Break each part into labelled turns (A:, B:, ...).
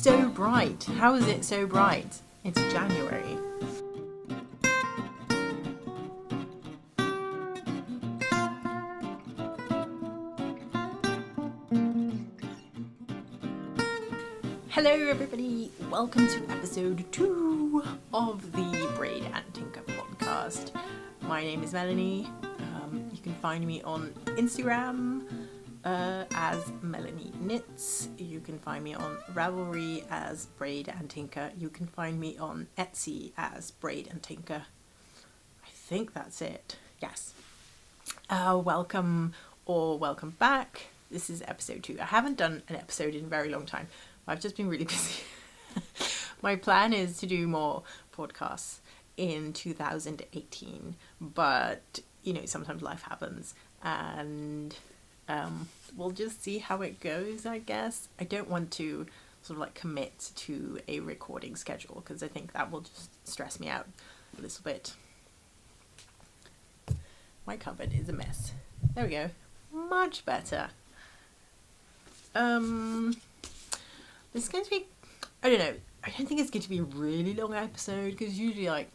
A: so bright? How is it so bright? It's January. Hello everybody, welcome to episode 2 of the Braid and Tinker podcast. My name is Melanie. You can find me on Instagram as MellyMakes. You can find me on Ravelry as Braid and Tinker. You can find me on Etsy as Braid and Tinker. I think that's it. Yes. Welcome or welcome back. This is episode 2. I haven't done an episode in a very long time. I've just been really busy. My plan is to do more podcasts in 2018, but you know, sometimes life happens and we'll just see how it goes, I guess. I don't want to sort of like commit to a recording schedule because I think that will just stress me out a little bit. My cupboard is a mess. There we go. Much better. This is going to be, I don't know, I don't think it's going to be a really long episode because usually I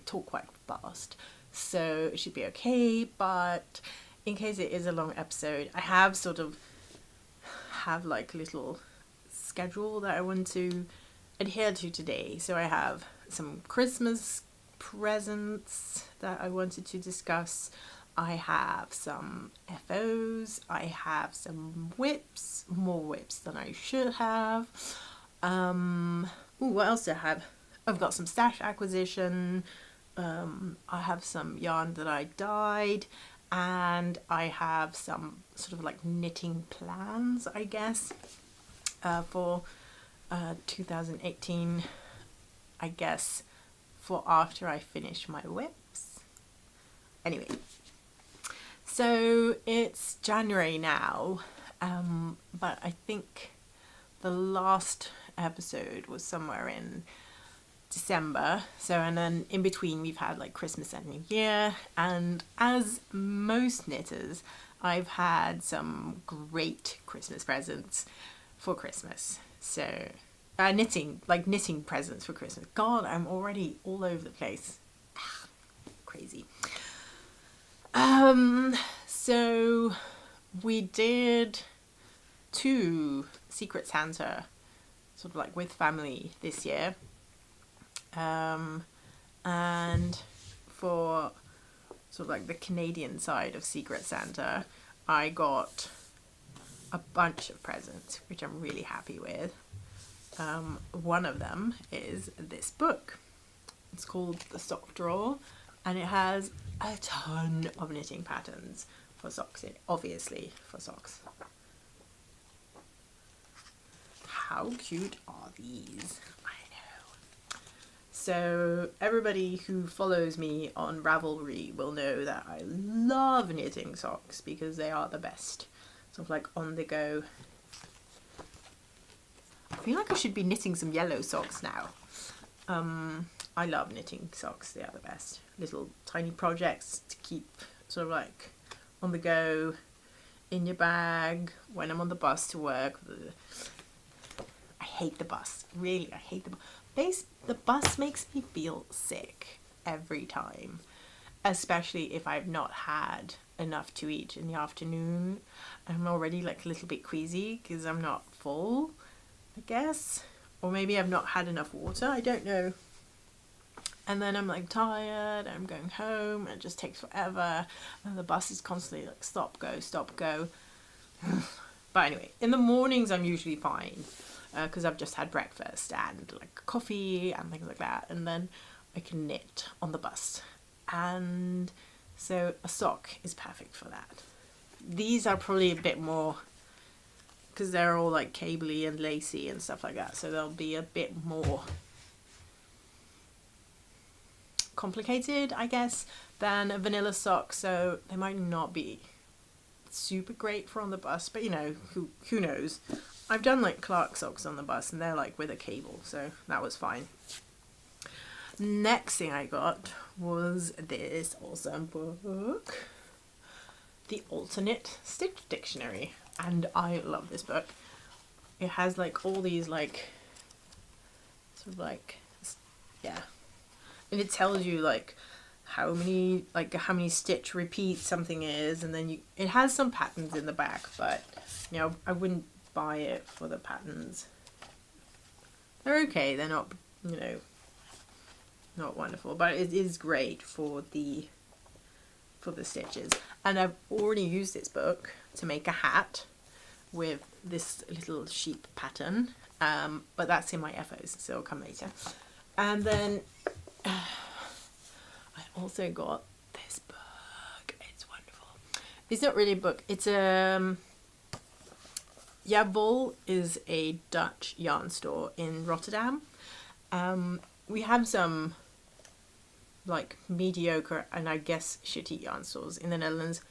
A: talk quite fast, so it should be okay. But in case it is a long episode, I have like a little schedule that I want to adhere to today. So I have some Christmas presents that I wanted to discuss. I have some FOs, I have some whips, more whips than I should have. What else do I have? I've got some stash acquisition, I have some yarn that I dyed, and I have some sort of like knitting plans, I guess, for 2018, I guess, for after I finish my whips. Anyway. So it's January now, but I think the last episode was somewhere in December. So, and then in between we've had like Christmas and New Year, and as most knitters, I've had some great Christmas presents for Christmas. So, knitting presents for Christmas. God, I'm already all over the place. Crazy. So we did 2 Secret Santa, sort of like with family this year. And for sort of like the Canadian side of Secret Santa, I got a bunch of presents, which I'm really happy with. One of them is this book. It's called The Sock Drawer, and it has a ton of knitting patterns for socks, obviously for socks. How cute are these? I know. So everybody who follows me on Ravelry will know that I love knitting socks because they are the best. Sort of like on the go. I feel like I should be knitting some yellow socks now. I love knitting socks, they are the best. Little tiny projects to keep sort of like on the go, in your bag, when I'm on the bus to work. I hate the bus, really, I hate the bus. The bus makes me feel sick every time, especially if I've not had enough to eat in the afternoon. I'm already like a little bit queasy because I'm not full, I guess. Or maybe I've not had enough water, I don't know. And then I'm like tired, I'm going home, and it just takes forever. And the bus is constantly like stop, go, stop, go. But anyway, in the mornings I'm usually fine because I've just had breakfast and like coffee and things like that. And then I can knit on the bus. And so a sock is perfect for that. These are probably a bit more, because they're all like cabley and lacy and stuff like that. So they'll be a bit more complicated, I guess, than a vanilla sock, so they might not be super great for on the bus, but you know, who knows. I've done like Clark socks on the bus and they're like with a cable, so that was fine. Next thing I got was this awesome book, the AlterKnit Stitch Dictionary, and I love this book. It has like all these like sort of like, yeah, and it tells you like how many stitch repeats something is, and then it has some patterns in the back, but you know, I wouldn't buy it for the patterns. They're okay, they're not, you know, not wonderful, but it is great for the stitches. And I've already used this book to make a hat with this little sheep pattern, but that's in my FOs, so it'll come later. And then I also got this book. It's wonderful. It's not really a book. It's Jaclyn is a Dutch yarn store in Rotterdam. We have some like mediocre and I guess shitty yarn stores in the Netherlands,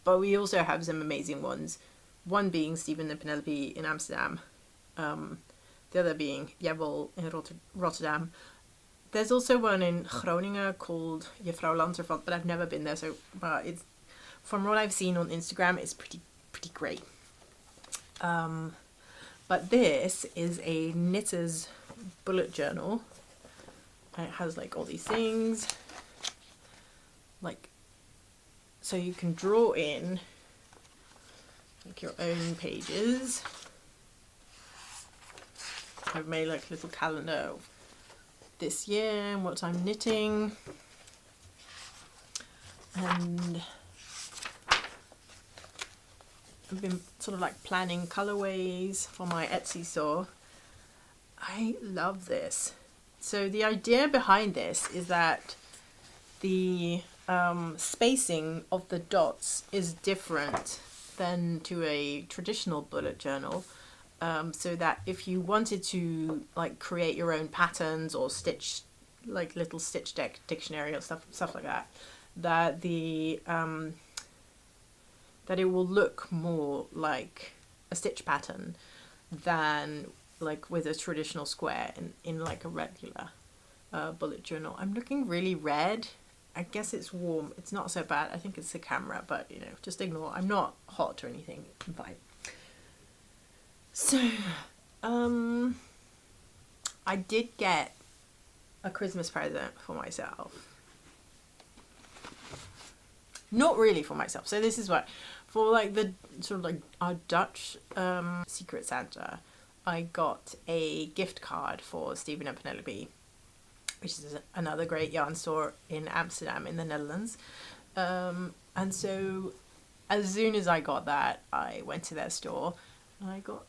A: but we also have some amazing ones. One being Stephen and Penelope in Amsterdam, the other being Jaclyn in Rotterdam. There's also one in Groningen called Juffrouw Lantervat, but I've never been there, so it's, from what I've seen on Instagram, it's pretty great. But this is a knitter's bullet journal. And it has like all these things, like, so you can draw in like your own pages. I've made like a little calendar of this year and what I'm knitting, and I've been sort of like planning colorways for my Etsy store. I love this. So the idea behind this is that the spacing of the dots is different than to a traditional bullet journal, so that if you wanted to like create your own patterns or stitch like little stitch dictionary or stuff like that, that the that it will look more like a stitch pattern than like with a traditional square in like a regular bullet journal. I'm looking really red. I guess it's warm. It's not so bad. I think it's the camera, but you know, just ignore. I'm not hot or anything. I'm fine. So, I did get a Christmas present for myself. Not really for myself. So this is what, for like the sort of like our Dutch Secret Santa, I got a gift card for Stephen and Penelope, which is another great yarn store in Amsterdam in the Netherlands. And so as soon as I got that, I went to their store and I got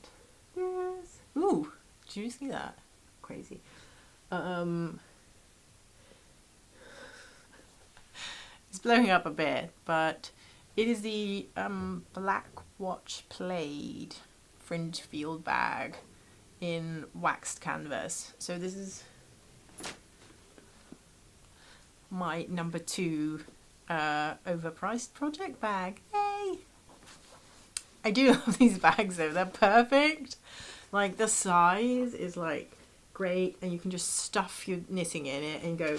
A: this. Ooh, did you see that? Crazy. It's blowing up a bit, but it is the Black Watch Plaid Fringe field bag in waxed canvas. So this is my number 2 overpriced project bag. Yay! I do love these bags though. They're perfect. Like the size is like great, and you can just stuff your knitting in it and go,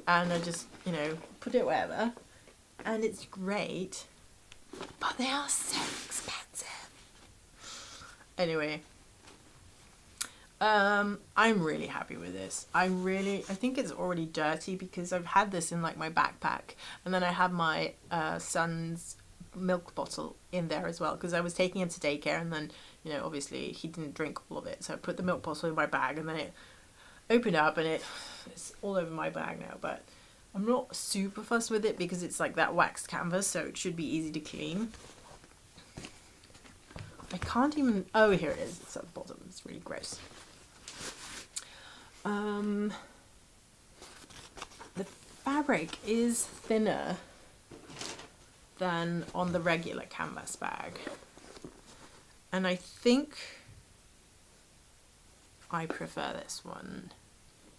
A: and I just, you know, put it wherever, and it's great, but they are so expensive. Anyway, I'm really happy with this. I think it's already dirty because I've had this in like my backpack, and then I have my son's milk bottle in there as well because I was taking him to daycare, and then, you know, obviously he didn't drink all of it, so I put the milk bottle in my bag, and then it opened up and it's all over my bag now. But I'm not super fussed with it because it's like that waxed canvas, so it should be easy to clean. I can't even, oh, here it is, it's at the bottom. It's really gross. The fabric is thinner than on the regular canvas bag, and I think I prefer this one.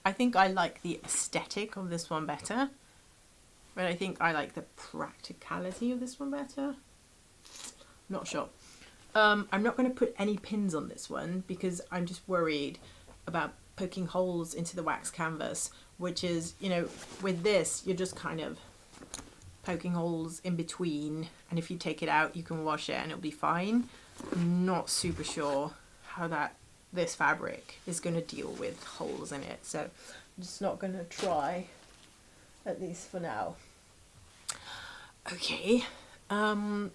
A: I think I like the aesthetic of this one better, but I think I like the practicality of this one better. Not sure. I'm not going to put any pins on this one because I'm just worried about poking holes into the wax canvas, which is, you know, with this you're just kind of poking holes in between, and if you take it out you can wash it and it'll be fine. I'm not super sure how that this fabric is going to deal with holes in it, so I'm just not going to try, at least for now. Okay, on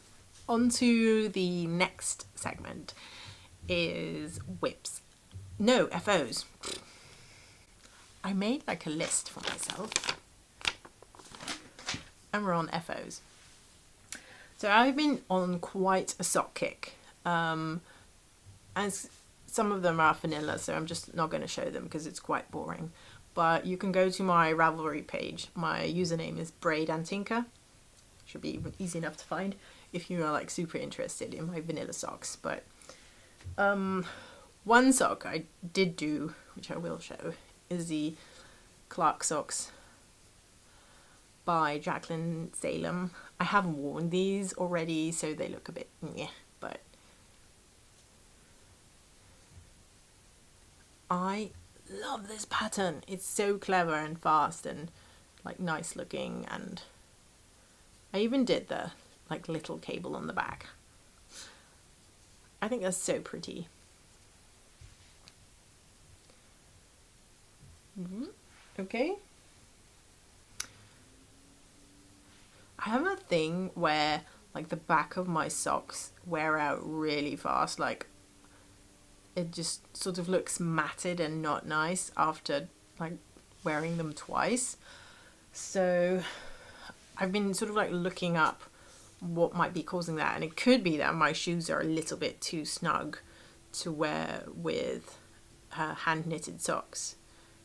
A: to the next segment is whips. No, FOs. I made like a list for myself, and we're on FOs. So I've been on quite a sock kick, and some of them are vanilla, so I'm just not going to show them because it's quite boring. But you can go to my Ravelry page. My username is Braid and Tinker. Should be easy enough to find if you are like super interested in my vanilla socks. But one sock I did do, which I will show, is the Clark socks by Jaclyn Salem. I have worn these already, so they look a bit meh, but I love this pattern. It's so clever and fast and like nice looking, and I even did the like little cable on the back. I think that's so pretty. Okay. I have a thing where like the back of my socks wear out really fast, like it just sort of looks matted and not nice after like wearing them twice. So I've been sort of like looking up what might be causing that, and it could be that my shoes are a little bit too snug to wear with hand knitted socks.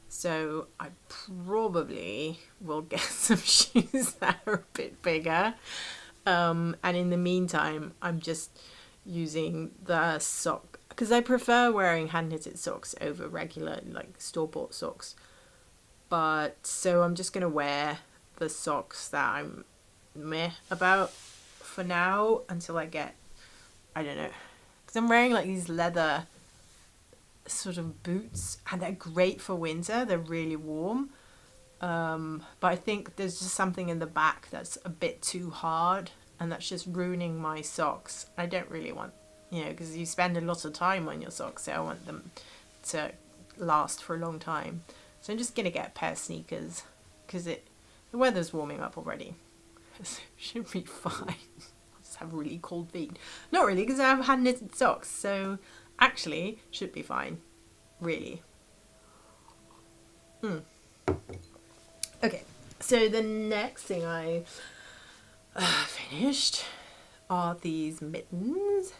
A: So I probably will get some shoes that are a bit bigger, and in the meantime I'm just using the sock because I prefer wearing hand knitted socks over regular like store-bought socks. But so I'm just gonna wear the socks that I'm meh about for now until I get, I don't know, because I'm wearing like these leather sort of boots and they're great for winter. They're really warm, but I think there's just something in the back that's a bit too hard, and that's just ruining my socks. I don't really want, you know, because you spend a lot of time on your socks, so I want them to last for a long time. So I'm just gonna get a pair of sneakers because the weather's warming up already, so it should be fine. I just have really cold feet. Not really, because I have hand knitted socks, so actually should be fine, really. Okay, so the next thing I finished are these mittens.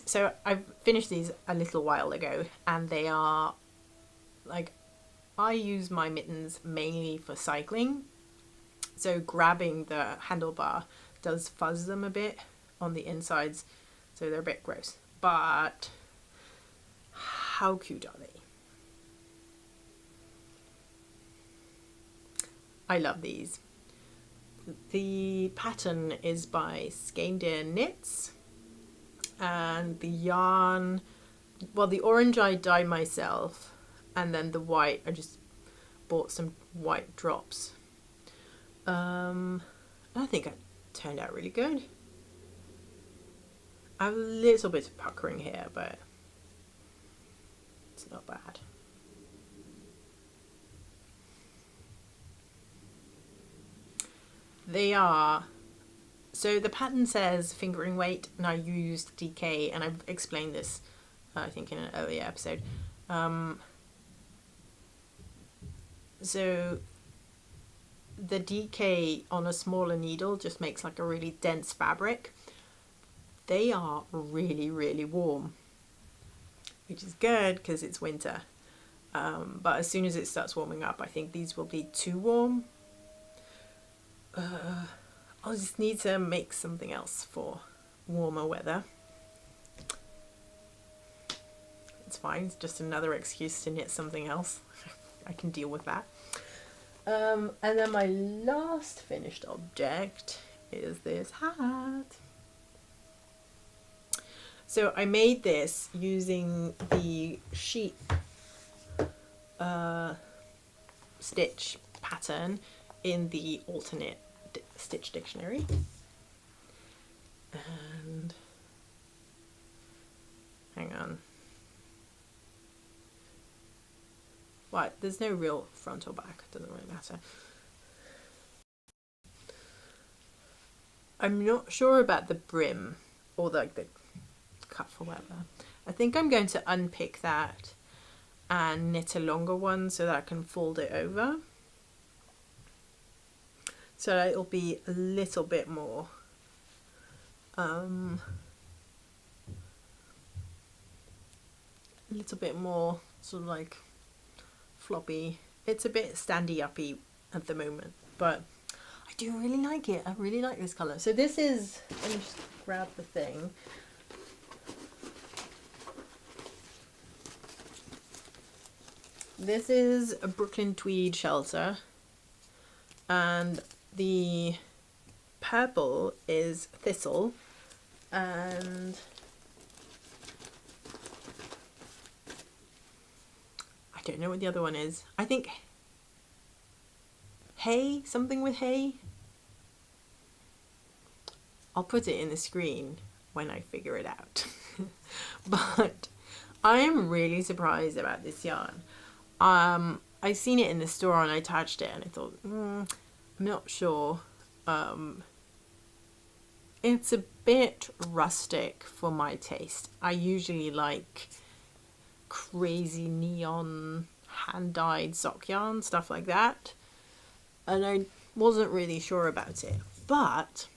A: So I finished these a little while ago, and they are like, I use my mittens mainly for cycling, so grabbing the handlebar does fuzz them a bit on the insides, so they're a bit gross. But how cute are they? I love these. The pattern is by Skeindeer Knits, and the yarn, well, the orange I dyed myself, and then the white I just bought some white drops. I think it turned out really good. I have a little bit of puckering here, but it's not bad. They are, so the pattern says fingering weight, and I used DK, and I've explained this I think in an earlier episode. So the DK on a smaller needle just makes like a really dense fabric. They are really, really warm, which is good because it's winter. But as soon as it starts warming up, I think these will be too warm. I'll just need to make something else for warmer weather. It's fine, it's just another excuse to knit something else. I can deal with that. And then my last finished object is this hat. So I made this using the sheet stitch pattern in the AlterKnit stitch dictionary. And hang on, Right, there's no real front or back, it doesn't really matter. I'm not sure about the brim or the cuff or whatever. I think I'm going to unpick that and knit a longer one so that I can fold it over. So that it'll be a little bit more sort of like floppy. It's a bit standy uppy at the moment, but I do really like it. I really like this colour. So this is, let me just grab the thing. This is a Brooklyn Tweed shelter, and the purple is Thistle, and I don't know what the other one is. I think hay, something with hay. I'll put it in the screen when I figure it out. But I am really surprised about this yarn. I seen it in the store and I touched it and I thought, I'm not sure. It's a bit rustic for my taste. I usually like crazy neon hand-dyed sock yarn, stuff like that. And I wasn't really sure about it. But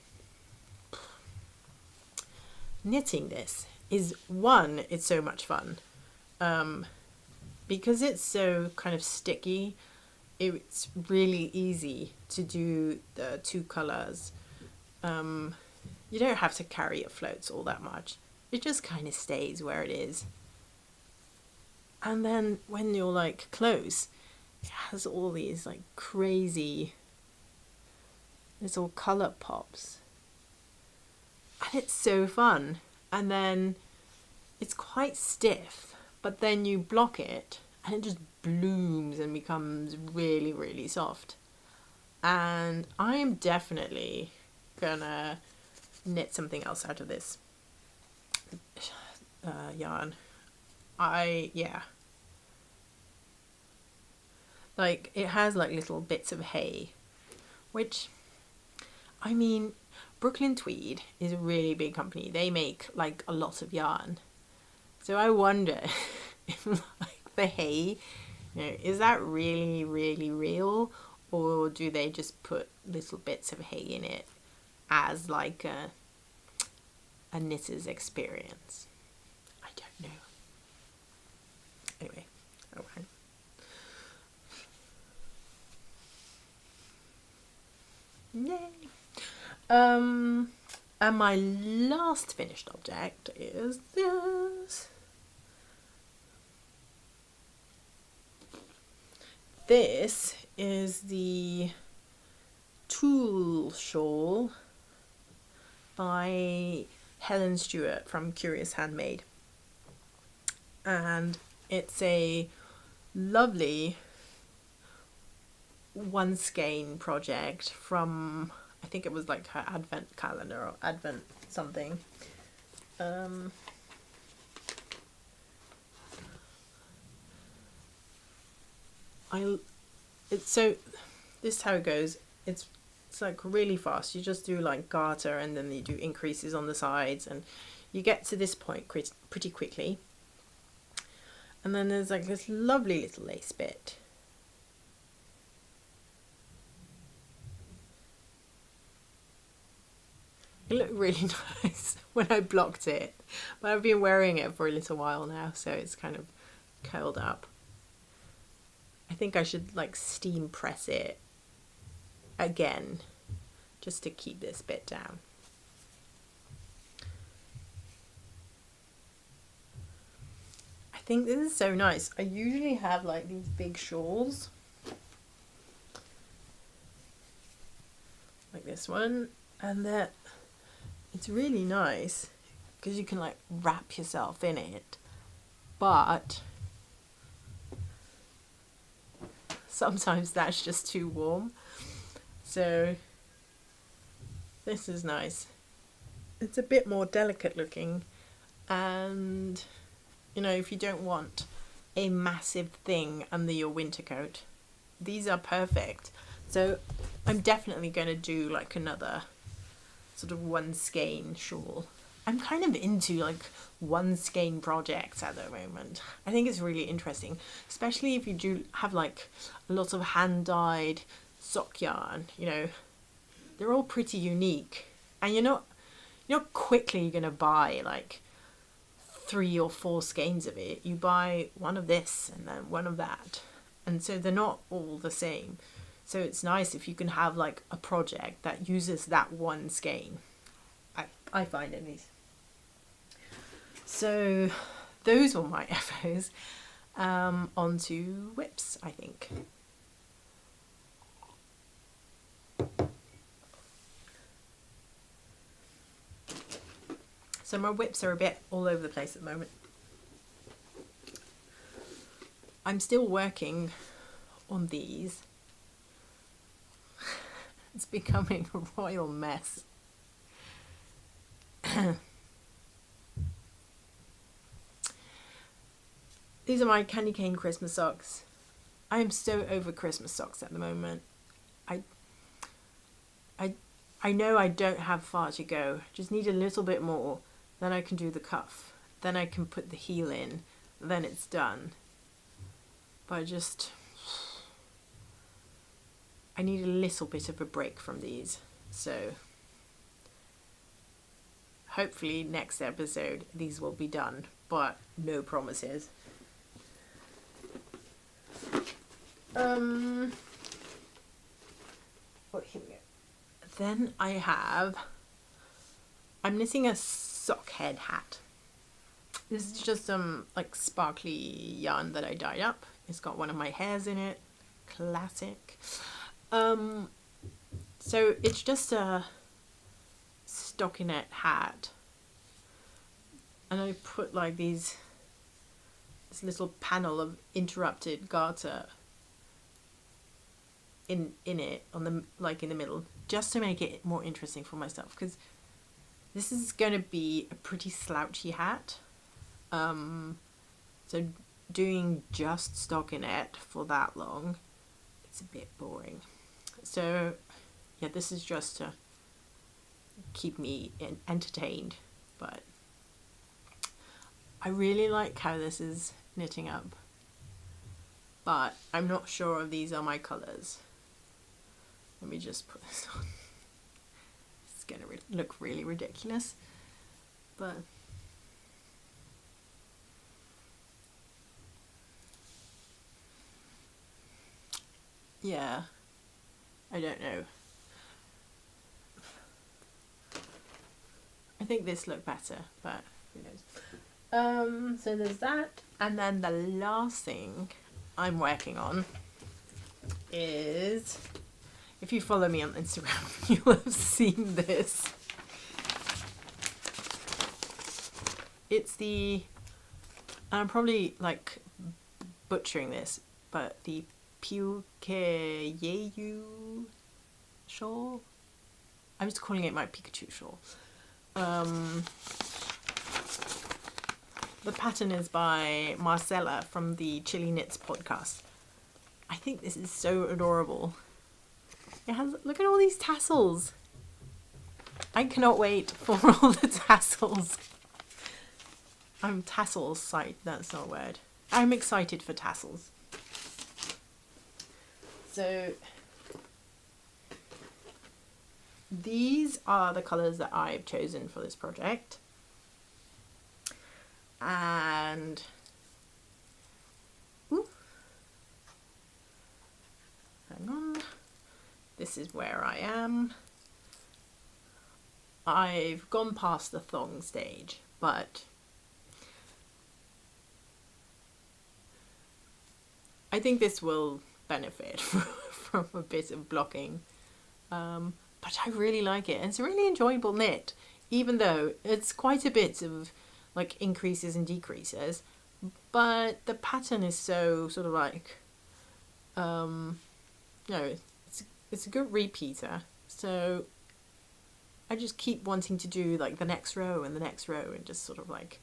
A: knitting this is, one, it's so much fun. Because it's so kind of sticky, it's really easy to do the two colours. You don't have to carry it floats all that much. It just kind of stays where it is. And then when you're like close, it has all these like crazy little colour pops. And it's so fun. And then it's quite stiff, but then you block it and it just blooms and becomes really, really soft. And I am definitely gonna knit something else out of this yarn. Yeah. Like, it has like little bits of hay, which, I mean, Brooklyn Tweed is a really big company. They make like a lot of yarn. So I wonder if like the hay, you know, is that really, really real? Or do they just put little bits of hay in it as like a knitter's experience? I don't know. Anyway, okay. Yay! And my last finished object is this. This is the Tule shawl by Helen Stewart from Curious Handmade. And it's a lovely one skein project from, I think it was like her advent calendar or advent something. So this is how it goes. It's like really fast. You just do like garter and then you do increases on the sides and you get to this point pretty quickly. And then there's like this lovely little lace bit. It looked really nice when I blocked it, but I've been wearing it for a little while now, so it's kind of curled up. I think I should like steam press it again just to keep this bit down. I think this is so nice. I usually have like these big shawls like this one, and that it's really nice because you can like wrap yourself in it, but sometimes that's just too warm. So this is nice. It's a bit more delicate looking, and you know, if you don't want a massive thing under your winter coat. These are perfect. So I'm definitely going to do like another sort of one skein shawl. I'm kind of into like one skein projects at the moment. I think it's really interesting, especially if you do have like a lot of hand dyed sock yarn, you know, they're all pretty unique, and you're not quickly going to buy like 3 or 4 skeins of it. You buy one of this and then one of that, and so they're not all the same. So it's nice if you can have like a project that uses that one skein. I find at least. So those were my FOs. Onto whips, I think. So my whips are a bit all over the place at the moment. I'm still working on these. It's becoming a royal mess. These are my candy cane Christmas socks. I am so over Christmas socks at the moment. I know I don't have far to go. Just need a little bit more. Then I can do the cuff. Then I can put the heel in. Then it's done. But I need a little bit of a break from these. So hopefully next episode these will be done. But no promises. Here we go. Then I'm knitting a Sockhead hat. This is just some like sparkly yarn that I dyed up. It's got one of my hairs in it. Classic. So it's just a stockinette hat. And I put like this little panel of interrupted garter in it on the in the middle, just to make it more interesting for myself, because this is going to be a pretty slouchy hat. So doing just stockinette for that long, it's a bit boring. So yeah, this is just to keep me entertained, but I really like how this is knitting up, but I'm not sure if these are my colours. Let me just put this on. It's going to look really ridiculous, but yeah, I don't know. I think this looked better, but who knows. So there's that, and then the last thing I'm working on is, if you follow me on Instagram, you'll have seen this. It's I'm probably like butchering this, but the Piwkeyeyu shawl. I'm just calling it my Pikachu shawl. The pattern is by Marcela from the Chili Knits podcast. I think this is so adorable. It has, look at all these tassels. I cannot wait for all the tassels. That's not a word. I'm excited for tassels. So these are the colours that I've chosen for this project. And hang on. This is where I am. I've gone past the thong stage, but I think this will benefit from a bit of blocking. But I really like it. It's a really enjoyable knit, even though it's quite a bit of like increases and decreases. But the pattern is so sort of like, it's a good repeater. So I just keep wanting to do like the next row and the next row, and just sort of like,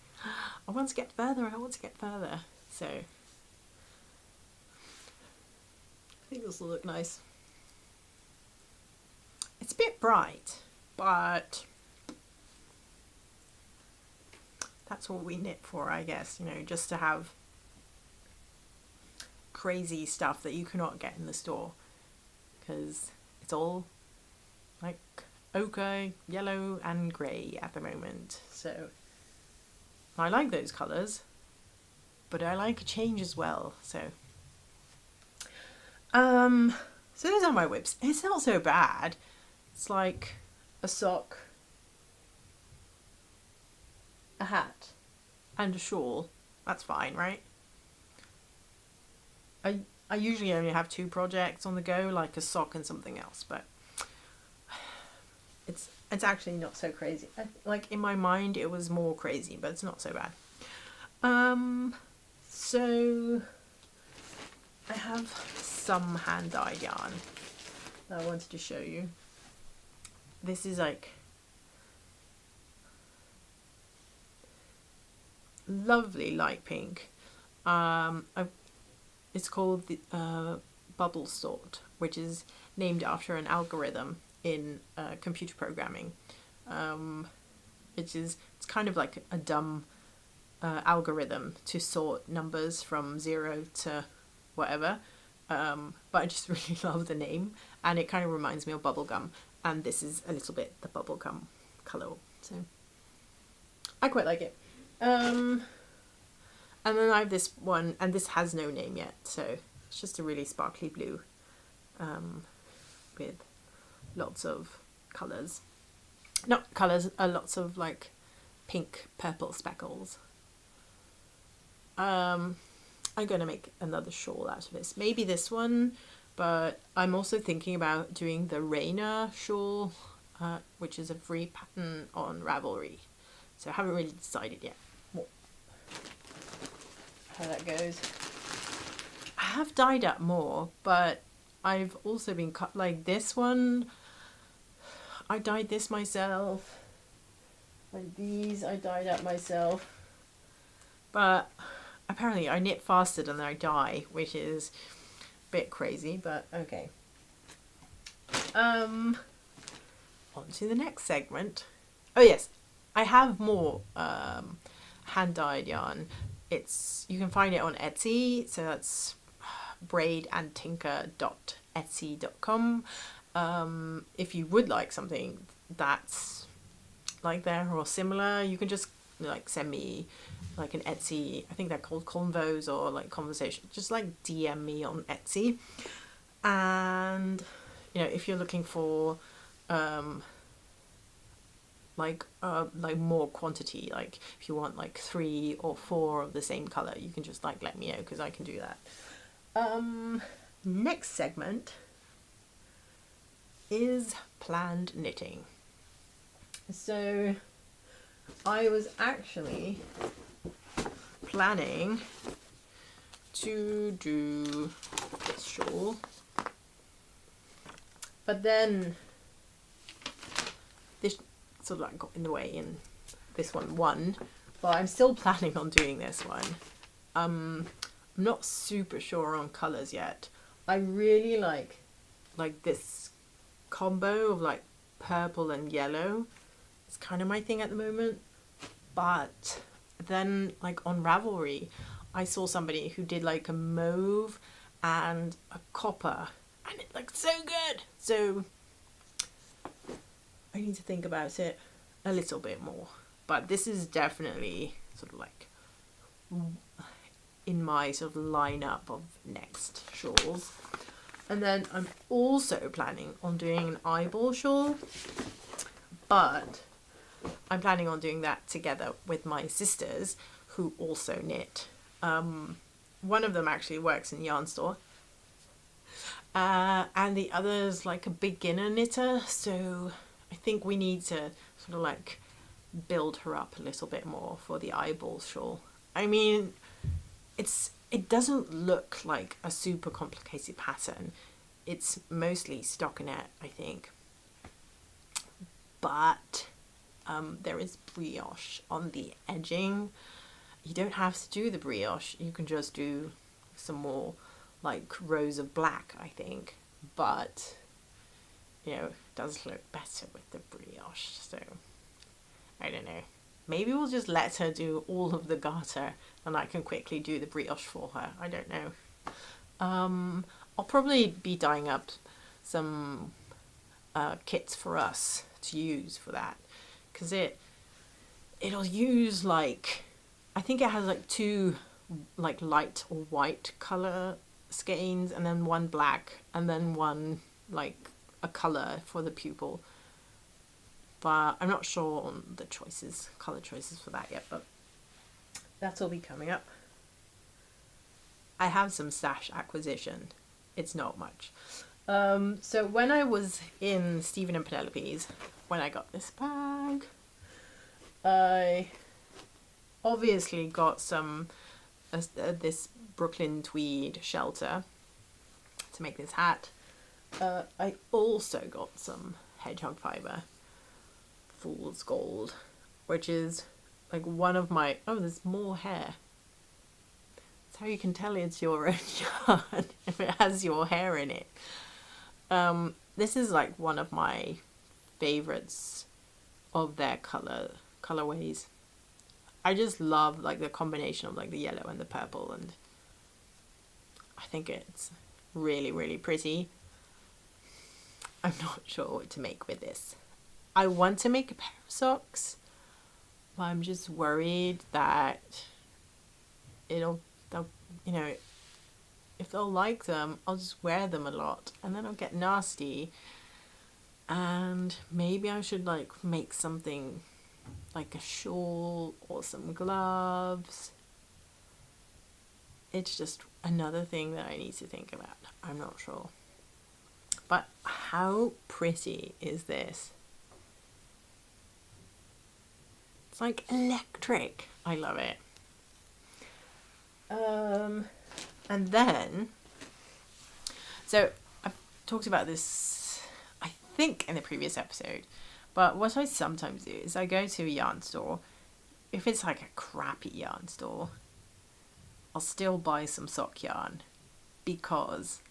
A: I want to get further. So think this will look nice. It's a bit bright, but that's what we knit for, I guess, you know, just to have crazy stuff that you cannot get in the store, because it's all like ochre, yellow and grey at the moment. So I like those colours, but I like a change as well. So so those are my whips. It's not so bad. It's like a sock, a hat and a shawl. That's fine, right? I usually only have 2 projects on the go, like a sock and something else, but it's actually not so crazy. Like in my mind it was more crazy, but it's not so bad. So I have some hand-dyed yarn that I wanted to show you. This is like lovely light pink. It's called the bubble sort, which is named after an algorithm in computer programming, it's kind of like a dumb algorithm to sort numbers from 0 to whatever, but I just really love the name, and it kind of reminds me of bubblegum, and this is a little bit the bubblegum colour, so I quite like it. And then I have this one, and this has no name yet, so it's just a really sparkly blue with lots of colours. Not colours, lots of like pink, purple speckles. I'm going to make another shawl out of this. Maybe this one, but I'm also thinking about doing the Rainer shawl, which is a free pattern on Ravelry. So I haven't really decided yet how that goes. I have dyed up more, but I've also been cut, like this one I dyed this myself, like these I dyed up myself, but apparently I knit faster than I dye, which is a bit crazy, but okay. On to the next segment. Oh yes, I have more hand-dyed yarn. You can find it on Etsy, so that's braidandtinker.etsy.com. If you would like something that's like there or similar, you can just like send me like an Etsy, I think they're called convos or like conversation, just like DM me on Etsy. And you know, if you're looking for like more quantity, like if you want like 3 or 4 of the same color, you can just like let me know, because I can do that. Next segment is planned knitting. So I was actually planning to do this shawl, but then this sort of like got in the way and this one won, but I'm still planning on doing this one. I'm not super sure on colours yet. I really like this combo of like purple and yellow. It's kind of my thing at the moment, but then like on Ravelry I saw somebody who did like a mauve and a copper, and it looked so good, so I need to think about it a little bit more. But this is definitely sort of like in my sort of lineup of next shawls. And then I'm also planning on doing an eyeball shawl, but I'm planning on doing that together with my sisters who also knit. One of them actually works in yarn store, and the other's like a beginner knitter, so I think we need to sort of like build her up a little bit more for the eyeball shawl. I mean, it doesn't look like a super complicated pattern. It's mostly stockinette, I think, but there is brioche on the edging. You don't have to do the brioche, you can just do some more like rows of black, I think, but you know, it does look better with the brioche. So I don't know, maybe we'll just let her do all of the garter and I can quickly do the brioche for her. I don't know. I'll probably be dyeing up some kits for us to use for that, because it'll use like, I think it has like 2 like light or white color skeins and then 1 black and then 1 like a color for the pupil, but I'm not sure on the color choices for that yet, but that's all be coming up. I have some stash acquisition. It's not much. So when I was in Stephen and Penelope's, when I got this bag, I obviously got some this Brooklyn tweed shelter to make this hat. I also got some hedgehog fiber, fool's gold, which is like one of my, oh, there's more hair. That's how you can tell it's your own yarn, if it has your hair in it. This is like one of my favorites of their colorways. I just love like the combination of like the yellow and the purple, and I think it's really, really pretty. I'm not sure what to make with this. I want to make a pair of socks, but I'm just worried that they'll, you know, if they'll like them, I'll just wear them a lot and then I'll get nasty. And maybe I should like make something like a shawl or some gloves. It's just another thing that I need to think about. I'm not sure. But how pretty is this? It's like electric. I love it. And then, so I've talked about this, I think, in the previous episode, but what I sometimes do is I go to a yarn store. If it's like a crappy yarn store, I'll still buy some sock yarn, because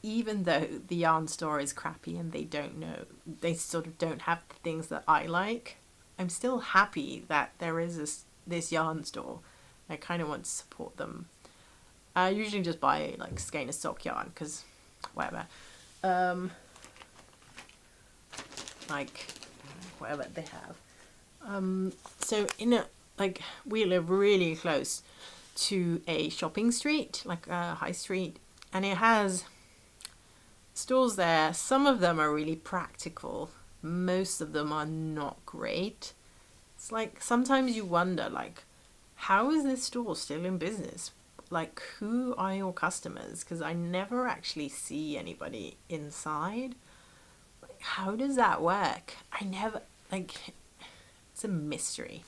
A: even though the yarn store is crappy and they sort of don't have the things that I like, I'm still happy that there is this yarn store. I kind of want to support them. I usually just buy like Skeindeer sock yarn, because whatever. Like whatever they have. So we live really close to a shopping street, like a high street, and it has stores there. Some of them are really practical. Most of them are not great. It's like sometimes you wonder, like, how is this store still in business? Like, who are your customers? Because I never actually see anybody inside. Like, how does that work? I never, like, it's a mystery.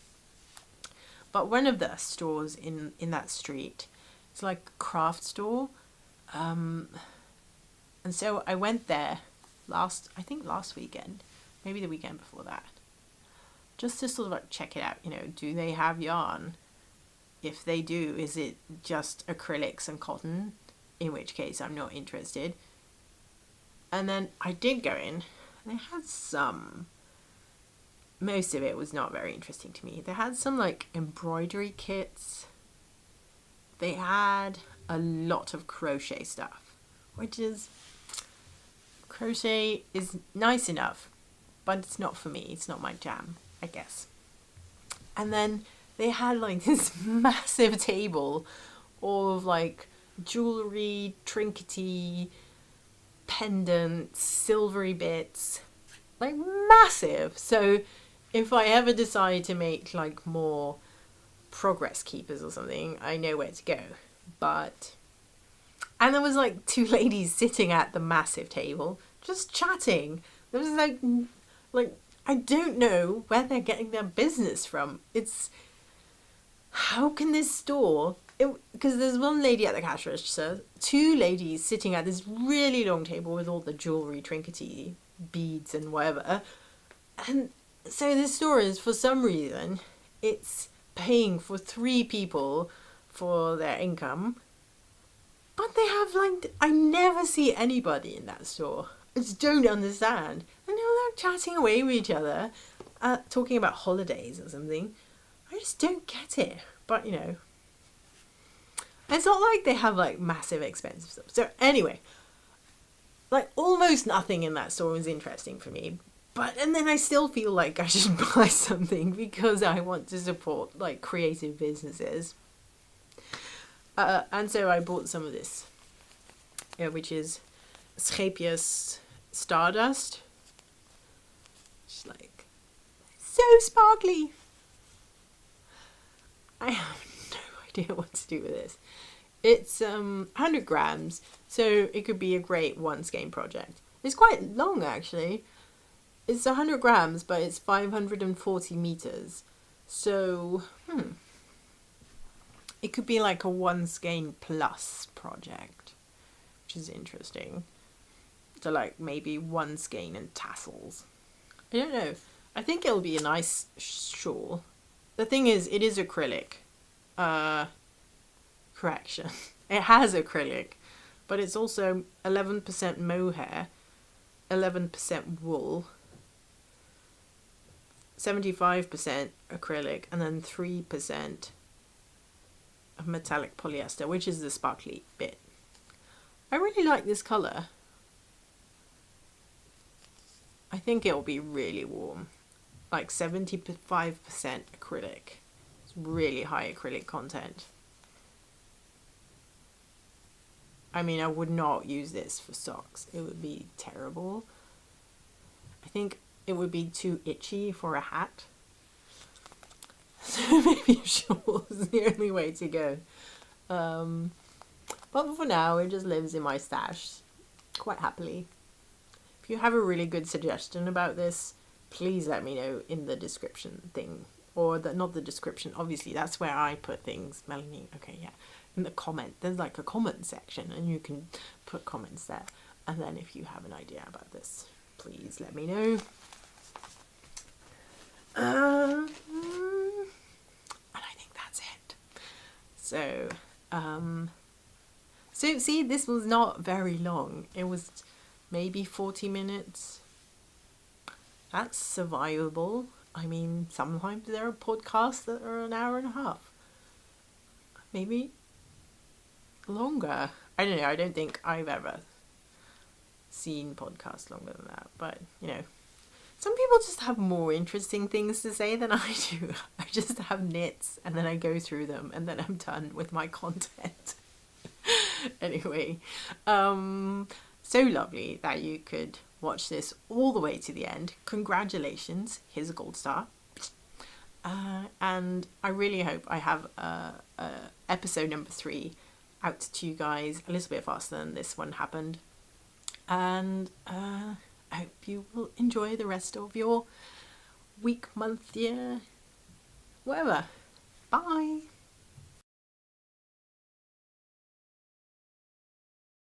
A: But one of the stores in that street, it's like a craft store. And so I went there last weekend, maybe the weekend before that, just to sort of like check it out. You know, do they have yarn? If they do, is it just acrylics and cotton? In which case I'm not interested. And then I did go in, and they had some. Most of it was not very interesting to me. They had some like embroidery kits. They had a lot of crochet stuff, which is, crochet is nice enough, but it's not for me. It's not my jam, I guess. And then they had like this massive table of like jewelry, trinkety, pendants, silvery bits, like massive. So if I ever decide to make like more progress keepers or something, I know where to go. And there was like 2 ladies sitting at the massive table just chatting. There was like I don't know where they're getting their business from. It's, how can this store, because there's one lady at the cash register, 2 ladies sitting at this really long table with all the jewelry, trinkety, beads and whatever. And so this store is, for some reason, it's paying for 3 people for their income. But they have like, I never see anybody in that store. I just don't understand. And they're chatting away with each other, talking about holidays or something. I just don't get it. But you know, it's not like they have like massive expensive stuff. So anyway, like almost nothing in that store was interesting for me. And then I still feel like I should buy something because I want to support like creative businesses. And so I bought some of this, which is Scheepjes Stardust. Just like, so sparkly. I have no idea what to do with this. It's 100 grams, so it could be a great one skein project. It's quite long actually. It's 100 grams, but it's 540 meters. So, it could be like a one skein plus project, which is interesting. So like maybe one skein and tassels. I don't know. I think it'll be a nice shawl. The thing is, it is acrylic. Correction. It has acrylic, but it's also 11% mohair, 11% wool, 75% acrylic, and then 3% of metallic polyester, which is the sparkly bit. I really like this colour. I think it'll be really warm. Like 75% acrylic. It's really high acrylic content. I mean, I would not use this for socks. It would be terrible. I think it would be too itchy for a hat. So maybe a shawl is the only way to go. But for now, it just lives in my stash quite happily. If you have a really good suggestion about this, please let me know in the description thing. Or not the description, obviously, that's where I put things. Melanie, okay, yeah. In the comment, there's like a comment section and you can put comments there. And then if you have an idea about this, please let me know. And I think that's it. So, so see, this was not very long. It was maybe 40 minutes. That's survivable. I mean, sometimes there are podcasts that are an hour and a half. Maybe longer. I don't know. I don't think I've ever seen podcasts longer than that. But, you know, some people just have more interesting things to say than I do. I just have knits and then I go through them and then I'm done with my content. Anyway, so lovely that you could watch this all the way to the end. Congratulations. Here's a gold star. And I really hope I have episode number 3 out to you guys a little bit faster than this one happened. And I hope you will enjoy the rest of your week, month, year, whatever. Bye.